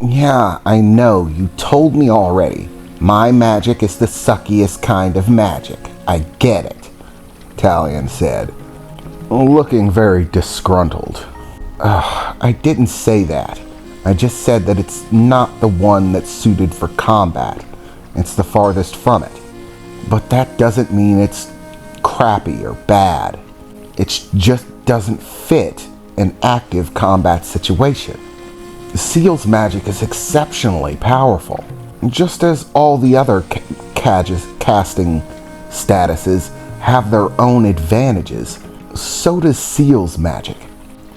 Yeah, I know, you told me already. My magic is the suckiest kind of magic. I get it, Talion said, looking very disgruntled. I didn't say that. I just said that it's not the one that's suited for combat. It's the farthest from it. But that doesn't mean it's crappy or bad. It just doesn't fit an active combat situation. Seal's magic is exceptionally powerful. Just as all the other casting statuses have their own advantages, so does Seal's magic.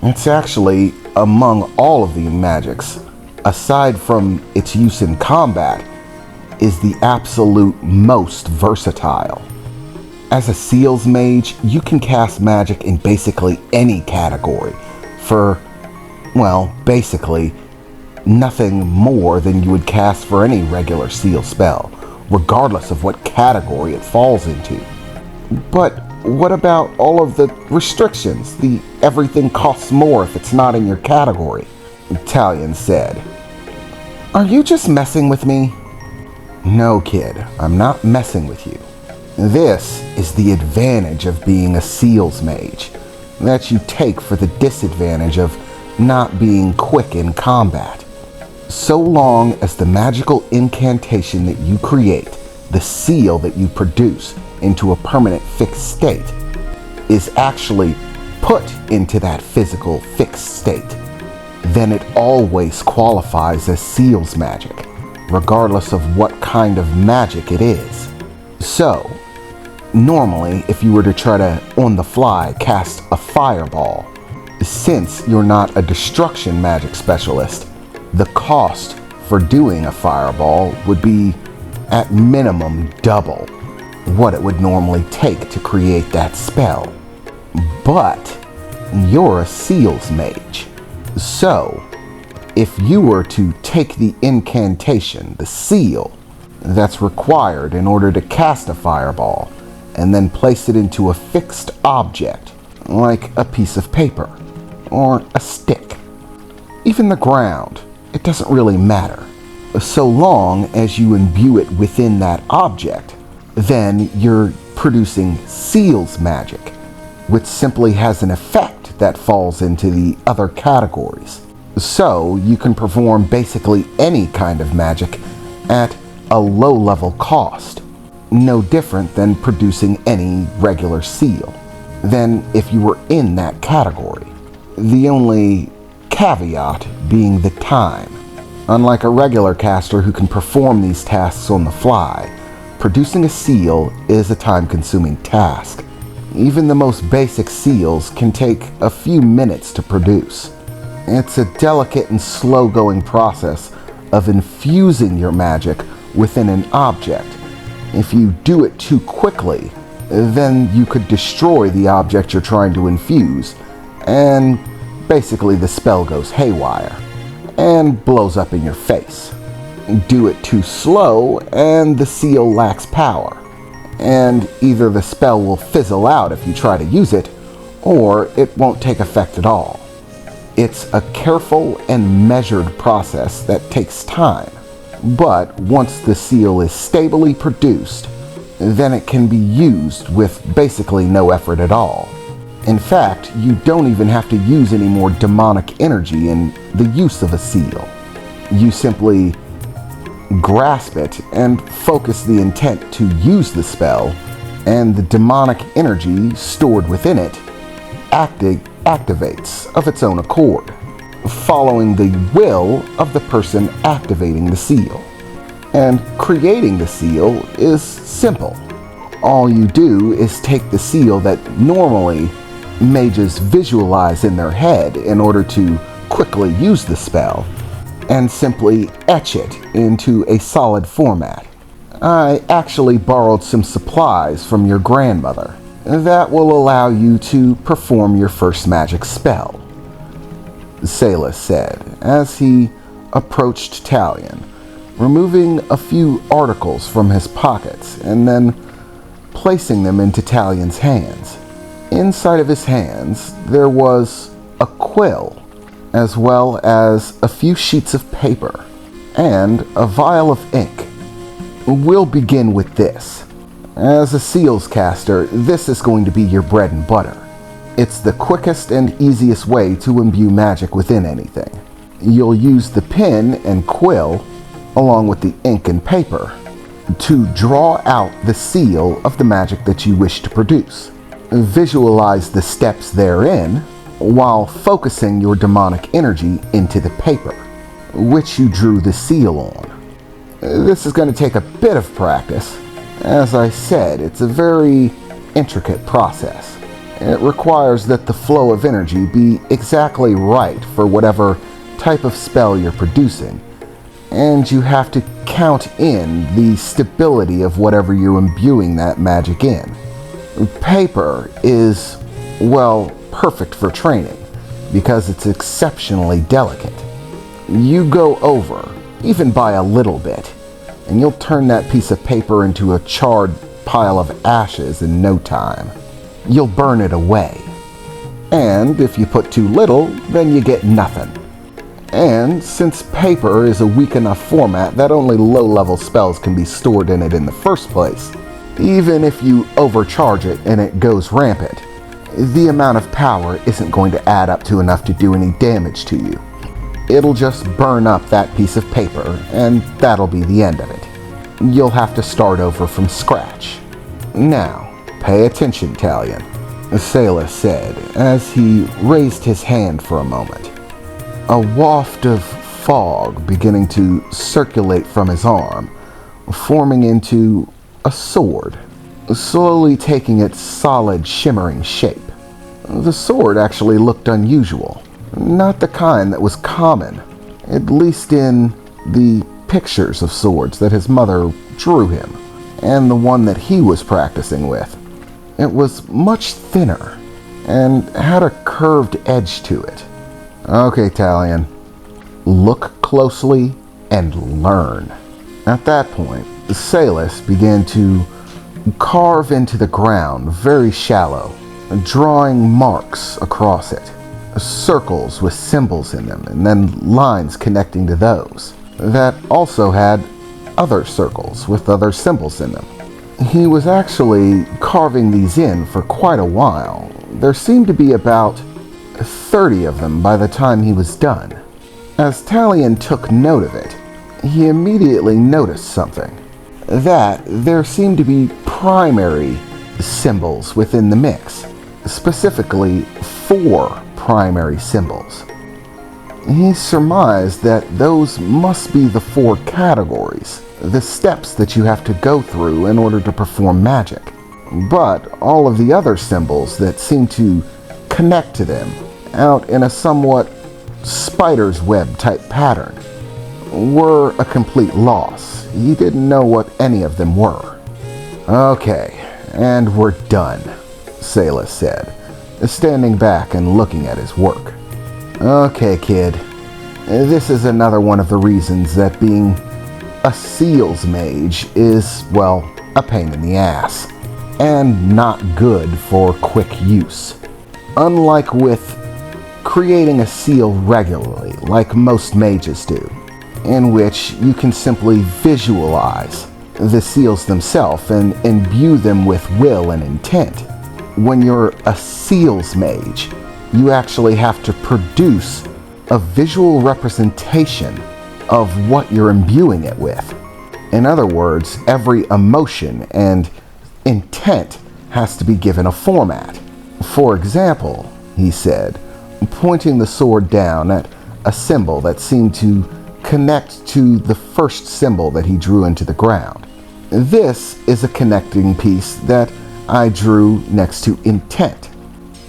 It's actually, among all of the magics, aside from its use in combat, is the absolute most versatile. As a Seal's mage, you can cast magic in basically any category for, well, basically nothing more than you would cast for any regular Seal spell, regardless of what category it falls into. But what about all of the restrictions? The everything costs more if it's not in your category, Talion said. Are you just messing with me? No, kid, I'm not messing with you. This is the advantage of being a Seal's mage, that you take for the disadvantage of not being quick in combat. So long as the magical incantation that you create, the seal that you produce into a permanent fixed state, is actually put into that physical fixed state, then it always qualifies as Seal's magic, regardless of what kind of magic it is. So, normally, if you were to try to, on the fly, cast a fireball, since you're not a destruction magic specialist, the cost for doing a fireball would be at minimum double what it would normally take to create that spell. But you're a Seal's mage. So, if you were to take the incantation, the seal, that's required in order to cast a fireball, and then place it into a fixed object, like a piece of paper, or a stick, even the ground, it doesn't really matter. So long as you imbue it within that object, then you're producing Seal's magic, which simply has an effect that falls into the other categories. So you can perform basically any kind of magic at a low level cost, no different than producing any regular seal, than if you were in that category. The only caveat being the time. Unlike a regular caster who can perform these tasks on the fly, producing a seal is a time-consuming task. Even the most basic seals can take a few minutes to produce. It's a delicate and slow-going process of infusing your magic within an object. If you do it too quickly, then you could destroy the object you're trying to infuse, and basically the spell goes haywire and blows up in your face. Do it too slow and the seal lacks power, and either the spell will fizzle out if you try to use it, or it won't take effect at all. It's a careful and measured process that takes time, but once the seal is stably produced, then it can be used with basically no effort at all. In fact, you don't even have to use any more demonic energy in the use of a seal. You simply grasp it and focus the intent to use the spell, and the demonic energy stored within it activates of its own accord, following the will of the person activating the seal. And creating the seal is simple. All you do is take the seal that normally mages visualize in their head in order to quickly use the spell, and simply etch it into a solid format. I actually borrowed some supplies from your grandmother that will allow you to perform your first magic spell, Salus said as he approached Talion, removing a few articles from his pockets and then placing them into Talion's hands. Inside of his hands there was a quill, as well as a few sheets of paper. and a vial of ink. We'll begin with this. As a seals caster, this is going to be your bread and butter. It's the quickest and easiest way to imbue magic within anything. You'll use the pen and quill, along with the ink and paper, to draw out the seal of the magic that you wish to produce. Visualize the steps therein while focusing your demonic energy into the paper, which you drew the seal on. This is going to take a bit of practice. As I said, it's a very intricate process. It requires that the flow of energy be exactly right for whatever type of spell you're producing, and you have to count in the stability of whatever you're imbuing that magic in. Paper is, well, perfect for training because it's exceptionally delicate. You go over, even by a little bit, and you'll turn that piece of paper into a charred pile of ashes in no time. You'll burn it away. And if you put too little, then you get nothing. And since paper is a weak enough format that only low-level spells can be stored in it in the first place, even if you overcharge it and it goes rampant, the amount of power isn't going to add up to enough to do any damage to you. It'll just burn up that piece of paper, and that'll be the end of it. You'll have to start over from scratch. Now, pay attention, Taleon, Salus said as he raised his hand for a moment. A waft of fog beginning to circulate from his arm, forming into a sword, slowly taking its solid, shimmering shape. The sword actually looked unusual, not the kind that was common, at least in the pictures of swords that his mother drew him, and the one that he was practicing with. It was much thinner, and had a curved edge to it. Okay, Taleon, look closely and learn. At that point, Salus began to carve into the ground very shallow, drawing marks across it, circles with symbols in them, and then lines connecting to those that also had other circles with other symbols in them. He was actually carving these in for quite a while. There seemed to be about 30 of them by the time he was done. As Taleon took note of it, he immediately noticed something. That there seemed to be primary symbols within the mix, specifically 4 primary symbols. He surmised that those must be the 4 categories, the steps that you have to go through in order to perform magic. But all of the other symbols that seemed to connect to them out in a somewhat spider's web type pattern were a complete loss. He didn't know what any of them were. Okay, and we're done, Salus said, standing back and looking at his work. Okay, kid, this is another one of the reasons that being a seals mage is, well, a pain in the ass, and not good for quick use. Unlike with creating a seal regularly, like most mages do, in which you can simply visualize the seals themselves and imbue them with will and intent. When you're a seals mage, you actually have to produce a visual representation of what you're imbuing it with. In other words, every emotion and intent has to be given a format. For example, he said, pointing the sword down at a symbol that seemed to connect to the first symbol that he drew into the ground. This is a connecting piece that I drew next to intent.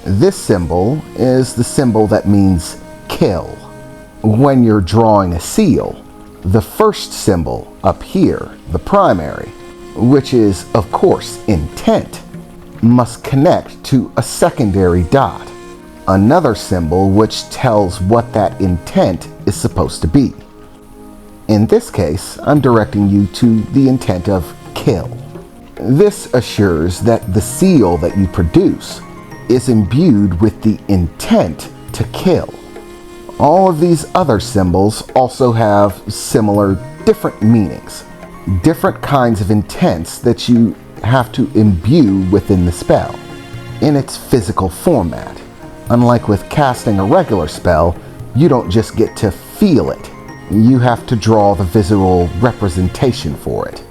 This symbol is the symbol that means kill. When you're drawing a seal, the first symbol up here, the primary, which is, of course, intent, must connect to a secondary dot, another symbol which tells what that intent is supposed to be. In this case, I'm directing you to the intent of kill. This assures that the seal that you produce is imbued with the intent to kill. All of these other symbols also have similar, different meanings, different kinds of intents that you have to imbue within the spell, in its physical format. Unlike with casting a regular spell, you don't just get to feel it. You have to draw the visual representation for it.